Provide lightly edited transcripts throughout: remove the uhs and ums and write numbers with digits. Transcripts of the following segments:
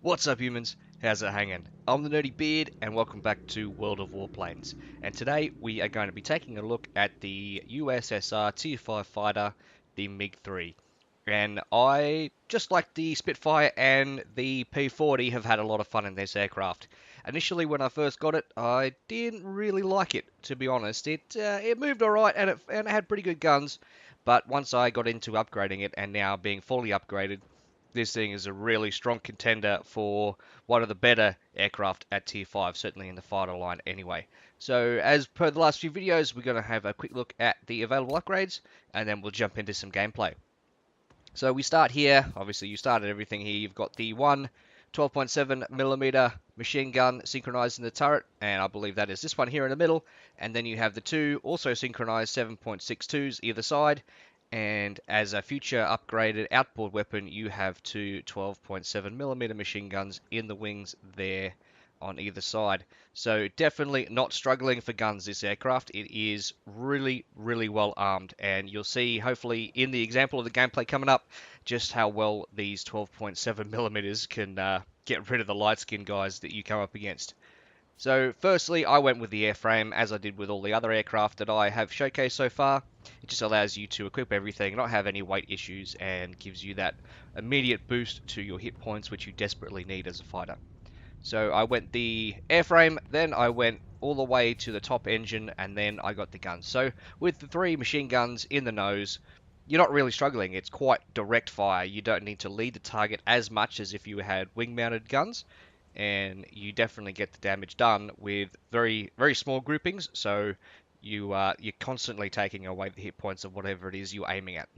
What's up, humans? How's it hanging? I'm the Nerdy Beard, and welcome back to World of Warplanes. And today we are going to be taking a look at the USSR Tier 5 fighter, the MiG-3. And I, just like the Spitfire and the P-40, have had a lot of fun in this aircraft. Initially, when I first got it, I didn't really like it, to be honest. It moved alright, and it had pretty good guns. But once I got into upgrading it, and now being fully upgraded, this thing is a really strong contender for one of the better aircraft at Tier 5, certainly in the fighter line anyway. So as per the last few videos, we're going to have a quick look at the available upgrades, and then we'll jump into some gameplay. So we start here, obviously you started everything here, you've got the one 12.7mm machine gun synchronized in the turret, and I believe that is this one here in the middle, and then you have the two also synchronized 7.62s either side, and as a future upgraded outboard weapon, you have two 12.7mm machine guns in the wings there on either side. So definitely not struggling for guns, this aircraft. It is really, really well armed, and you'll see hopefully in the example of the gameplay coming up just how well these 12.7mm can get rid of the light skin guys that you come up against. So firstly, I went with the airframe, as I did with all the other aircraft that I have showcased so far. It just allows you to equip everything, not have any weight issues, and gives you that immediate boost to your hit points, which you desperately need as a fighter. So I went the airframe, then I went all the way to the top engine, and then I got the guns. So with the three machine guns in the nose, you're not really struggling. It's quite direct fire. You don't need to lead the target as much as if you had wing-mounted guns, and you definitely get the damage done with very, very small groupings. So you're constantly taking away the hit points of whatever it is you're aiming at.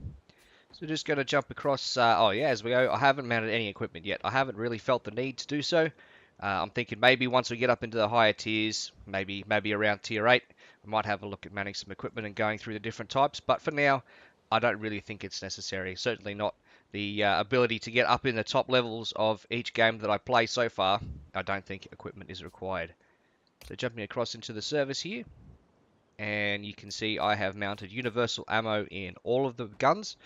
So just going to jump across. Oh yeah, as we go, I haven't mounted any equipment yet. I haven't really felt the need to do so. I'm thinking maybe once we get up into the higher tiers, maybe around tier 8, I might have a look at mounting some equipment and going through the different types. But for now, I don't really think it's necessary. Certainly not the ability to get up in the top levels of each game that I play so far. I don't think equipment is required. So jumping across into the service here, and you can see I have mounted universal ammo in all of the guns.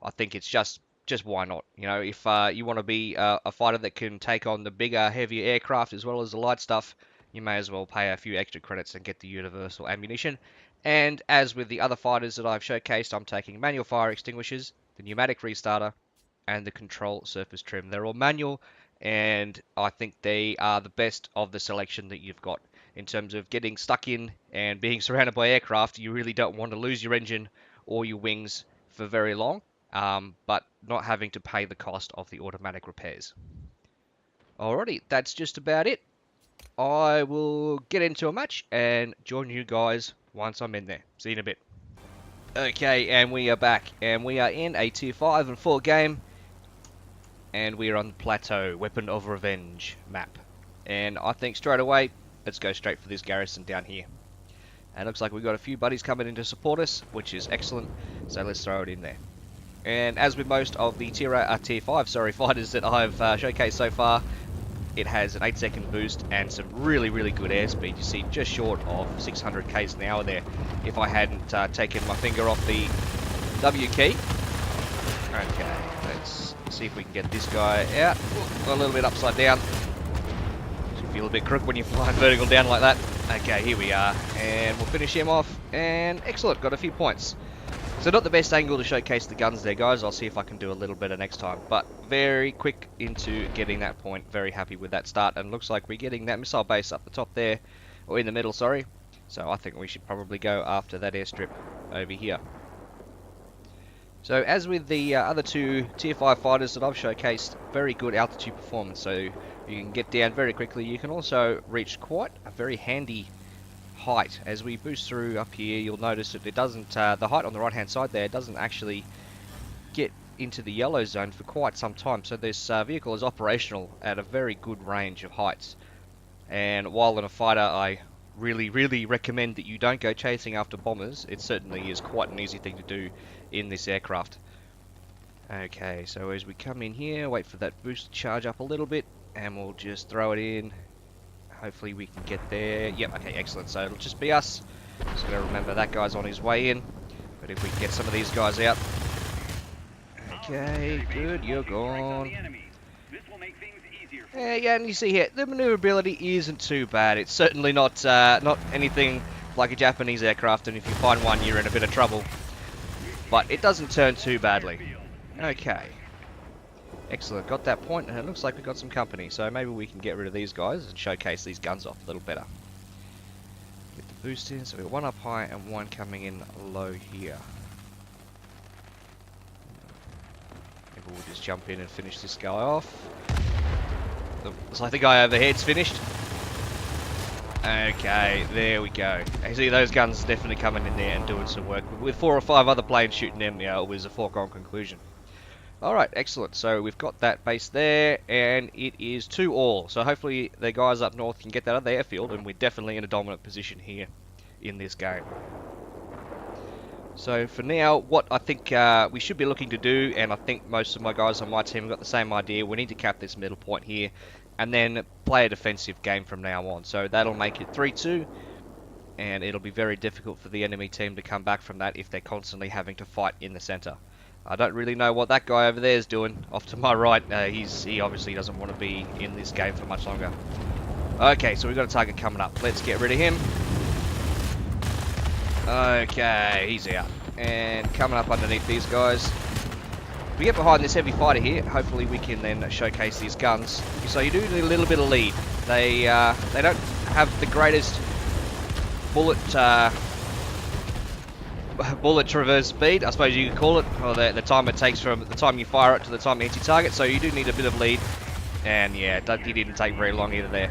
I think it's just why not? You know, if you want to be a fighter that can take on the bigger, heavier aircraft as well as the light stuff, you may as well pay a few extra credits and get the universal ammunition. And as with the other fighters that I've showcased, I'm taking manual fire extinguishers, the pneumatic restarter, and the control surface trim. They're all manual, and I think they are the best of the selection that you've got. In terms of getting stuck in and being surrounded by aircraft, you really don't want to lose your engine or your wings for very long. But not having to pay the cost of the automatic repairs. Alrighty, that's just about it. I will get into a match and join you guys once I'm in there. See you in a bit. Okay, and we are back, and we are in a tier 5 and 4 game, and we are on the Plateau Weapon of Revenge map. And I think straight away, let's go straight for this garrison down here. And it looks like we've got a few buddies coming in to support us, which is excellent, so let's throw it in there. And as with most of the tier 5 fighters that I've showcased so far, it has an 8-second boost and some really, really good airspeed. You see just short of 600 k's an hour there if I hadn't taken my finger off the W key. Okay, let's see if we can get this guy out. A little bit upside down. You feel a bit crook when you're flying vertical down like that. Okay, here we are. And we'll finish him off. And excellent, got a few points. So not the best angle to showcase the guns there, guys. I'll see if I can do a little better next time. But very quick into getting that point. Very happy with that start. And looks like we're getting that missile base up the top there. Or in the middle, sorry. So I think we should probably go after that airstrip over here. So as with the other two tier 5 fighters that I've showcased, very good altitude performance. So you can get down very quickly. You can also reach quite a very handy height. As we boost through up here, you'll notice that it doesn't, the height on the right hand side there doesn't actually get into the yellow zone for quite some time. So this vehicle is operational at a very good range of heights. And while in a fighter, I really, really recommend that you don't go chasing after bombers. It certainly is quite an easy thing to do in this aircraft. Okay, so as we come in here, wait for that boost to charge up a little bit, and we'll just throw it in. Hopefully we can get there. Yep, okay, excellent. So it'll just be us. Just gotta remember that guy's on his way in. But if we can get some of these guys out. Okay, good, you're gone. Yeah, and you see here, the maneuverability isn't too bad. It's certainly not not anything like a Japanese aircraft, and if you find one, you're in a bit of trouble. But it doesn't turn too badly. Okay. Excellent, got that point, and it looks like we've got some company, so maybe we can get rid of these guys and showcase these guns off a little better. Get the boost in, so we've got one up high and one coming in low here. Maybe we'll just jump in and finish this guy off. Looks like the guy overhead's finished. Okay, there we go. You see those guns definitely coming in there and doing some work. With 4 or 5 other planes shooting them, it was a foregone conclusion. Alright, excellent. So we've got that base there, and it is 2-all. So hopefully the guys up north can get that out of the airfield, and we're definitely in a dominant position here in this game. So for now, what I think we should be looking to do, and I think most of my guys on my team have got the same idea, we need to cap this middle point here, and then play a defensive game from now on. So that'll make it 3-2, and it'll be very difficult for the enemy team to come back from that if they're constantly having to fight in the center. I don't really know what that guy over there is doing off to my right. He obviously doesn't want to be in this game for much longer. Okay, so we've got a target coming up. Let's get rid of him. Okay, he's out. And coming up underneath these guys. If we get behind this heavy fighter here, hopefully we can then showcase these guns. So you do need a little bit of lead. They don't have the greatest bullet traverse speed, I suppose you could call it, or the time it takes from the time you fire it to the time it hits your target, so you do need a bit of lead, and yeah, he didn't take very long either there.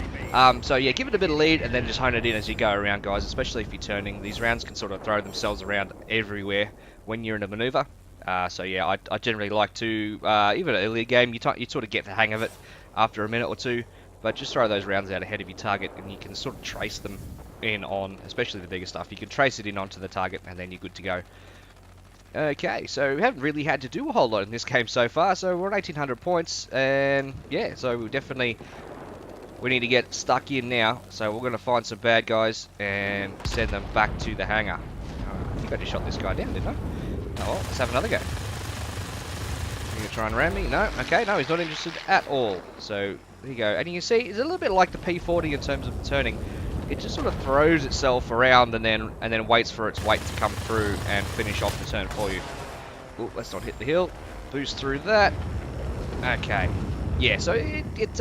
So yeah, give it a bit of lead, and then just hone it in as you go around, guys, especially if you're turning. These rounds can sort of throw themselves around everywhere when you're in a maneuver. So yeah, I generally like to, even an earlier game, you sort of get the hang of it after a minute or two, but just throw those rounds out ahead of your target, and you can sort of trace them in on, especially the bigger stuff. You can trace it in onto the target, and then you're good to go. Okay, so we haven't really had to do a whole lot in this game so far, so we're on 1800 points, and yeah, so we need to get stuck in now, so we're going to find some bad guys and send them back to the hangar. I think I just shot this guy down, didn't I? Oh well, let's have another go. You gonna try and ram me? No? Okay, no, he's not interested at all. So, there you go. And you can see, it's a little bit like the P-40 in terms of the turning. It just sort of throws itself around and then waits for its weight to come through and finish off the turn for you. Ooh, let's not hit the hill. Boost through that. Okay. Yeah, so it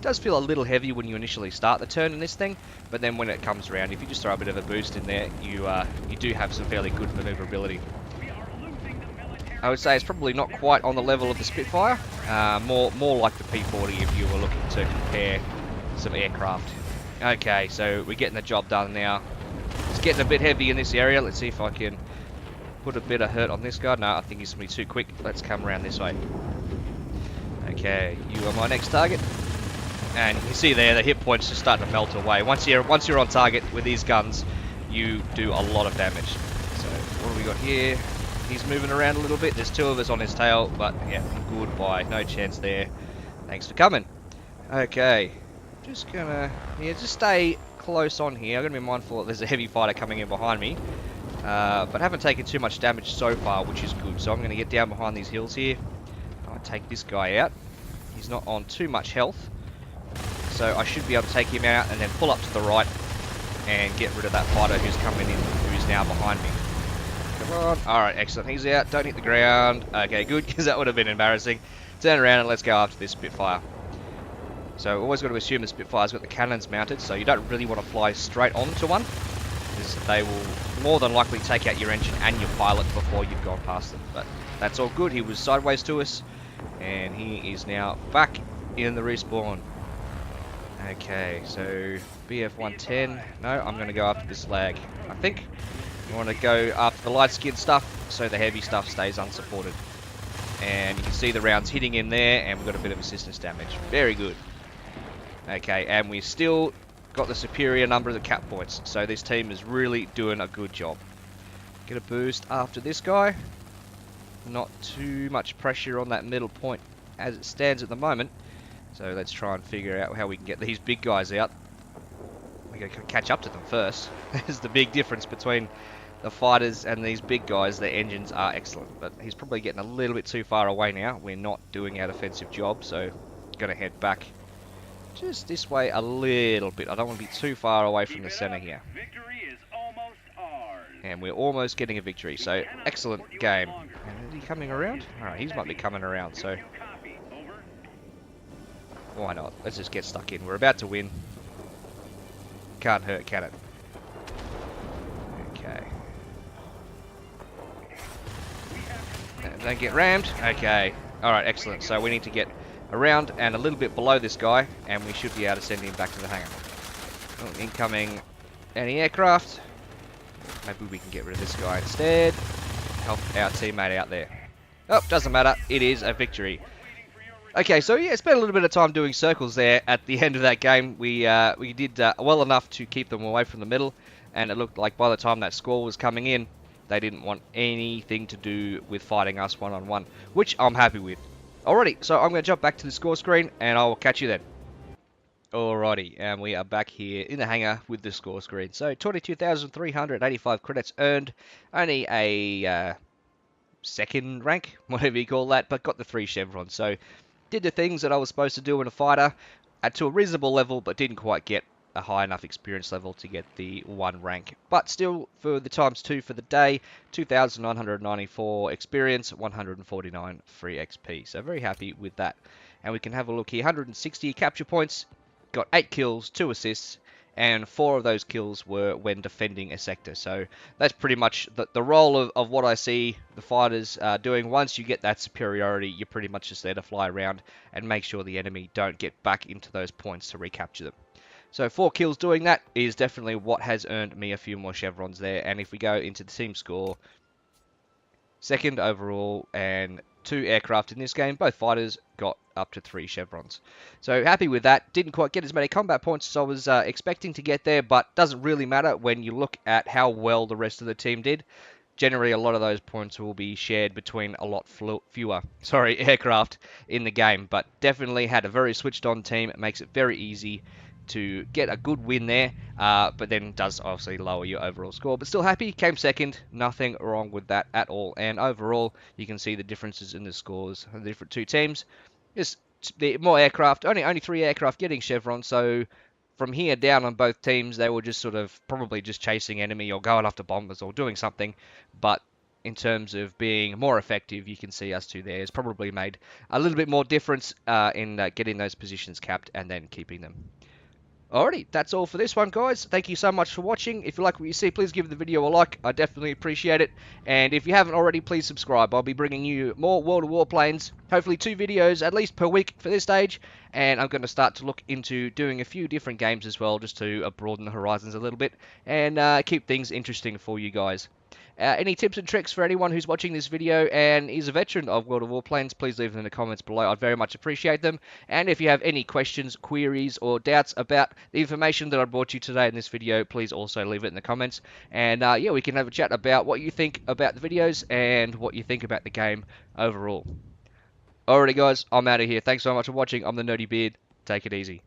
does feel a little heavy when you initially start the turn in this thing, but then when it comes around, if you just throw a bit of a boost in there, you do have some fairly good maneuverability. I would say it's probably not quite on the level of the Spitfire, more like the P-40 if you were looking to compare some aircraft. Okay, so we're getting the job done now. It's getting a bit heavy in this area. Let's see if I can put a bit of hurt on this guy. No, I think he's going to be too quick. Let's come around this way. Okay, you are my next target. And you can see there, the hit points just starting to melt away. Once you're on target with these guns, you do a lot of damage. So, what do we got here? He's moving around a little bit. There's 2 of us on his tail, but yeah, goodbye. No chance there. Thanks for coming. Okay. Just gonna, just stay close on here. I'm gonna be mindful that there's a heavy fighter coming in behind me, but haven't taken too much damage so far, which is good. So I'm gonna get down behind these hills here. I'll take this guy out. He's not on too much health, so I should be able to take him out and then pull up to the right and get rid of that fighter who's coming in, who's now behind me. Come on. All right, excellent. He's out. Don't hit the ground. Okay, good, because that would have been embarrassing. Turn around and let's go after this Spitfire. So always got to assume the Spitfire's got the cannons mounted, so you don't really want to fly straight onto one, because they will more than likely take out your engine and your pilot before you've gone past them. But that's all good. He was sideways to us, and he is now back in the respawn. Okay, so BF-110. No, I'm going to go after this lag. I think you want to go after the light skin stuff, so the heavy stuff stays unsupported. And you can see the rounds hitting in there, and we've got a bit of assistance damage. Very good. Okay, and we still got the superior number of the cap points, so this team is really doing a good job. Get a boost after this guy. Not too much pressure on that middle point as it stands at the moment, so let's try and figure out how we can get these big guys out. We gotta catch up to them first. There's the big difference between the fighters and these big guys. Their engines are excellent, but he's probably getting a little bit too far away now. We're not doing our defensive job, so gonna head back just this way a little bit. I don't want to be too far away from the center Up. here. Victory is almost ours. And we're almost getting a victory. So, excellent game. And is he coming around? Alright, he's might be coming around, so why not? Let's just get stuck in. We're about to win. Can't hurt, can it? Okay. Don't get rammed. Okay. Alright, excellent. So we need to get around and a little bit below this guy, and we should be able to send him back to the hangar. Oh, incoming anti-aircraft. Maybe we can get rid of this guy instead. Help our teammate out there. Oh, doesn't matter. It is a victory. Okay, so yeah, spent a little bit of time doing circles there at the end of that game. We did well enough to keep them away from the middle, and it looked like by the time that score was coming in, they didn't want anything to do with fighting us one-on-one, which I'm happy with. Alrighty, so I'm going to jump back to the score screen, and I will catch you then. Alrighty, and we are back here in the hangar with the score screen. So 22,385 credits earned, only a second rank, whatever you call that, but got the 3 chevrons. So did the things that I was supposed to do in a fighter to a reasonable level, but didn't quite get a high enough experience level to get the 1 rank. But still, for the ×2 for the day, 2,994 experience, 149 free XP. So very happy with that. And we can have a look here. 160 capture points, got 8 kills, 2 assists, and 4 of those kills were when defending a sector. So that's pretty much the role of what I see the fighters doing. Once you get that superiority, you're pretty much just there to fly around and make sure the enemy don't get back into those points to recapture them. So 4 kills doing that is definitely what has earned me a few more chevrons there. And if we go into the team score, second overall and 2 aircraft in this game, both fighters got up to 3 chevrons. So happy with that. Didn't quite get as many combat points as I was expecting to get there, but doesn't really matter when you look at how well the rest of the team did. Generally, a lot of those points will be shared between a lot fewer aircraft in the game, but definitely had a very switched on team. It makes it very easy to get a good win there, but then does obviously lower your overall score. But still happy, came second, nothing wrong with that at all. And overall, you can see the differences in the scores of the different 2 teams. Just the more aircraft, only 3 aircraft getting chevrons, so from here down on both teams, they were just sort of probably just chasing enemy or going after bombers or doing something. But in terms of being more effective, you can see us 2 there has probably made a little bit more difference in getting those positions capped and then keeping them. Alrighty, that's all for this one, guys. Thank you so much for watching. If you like what you see, please give the video a like. I definitely appreciate it. And if you haven't already, please subscribe. I'll be bringing you more World of Warplanes. Hopefully 2 videos at least per week for this stage. And I'm going to start to look into doing a few different games as well, just to broaden the horizons a little bit and keep things interesting for you guys. Any tips and tricks for anyone who's watching this video and is a veteran of World of Warplanes, please leave them in the comments below. I'd very much appreciate them. And if you have any questions, queries, or doubts about the information that I brought you today in this video, please also leave it in the comments. And yeah, we can have a chat about what you think about the videos and what you think about the game overall. Alrighty guys, I'm out of here. Thanks so much for watching. I'm the Nerdy Beard. Take it easy.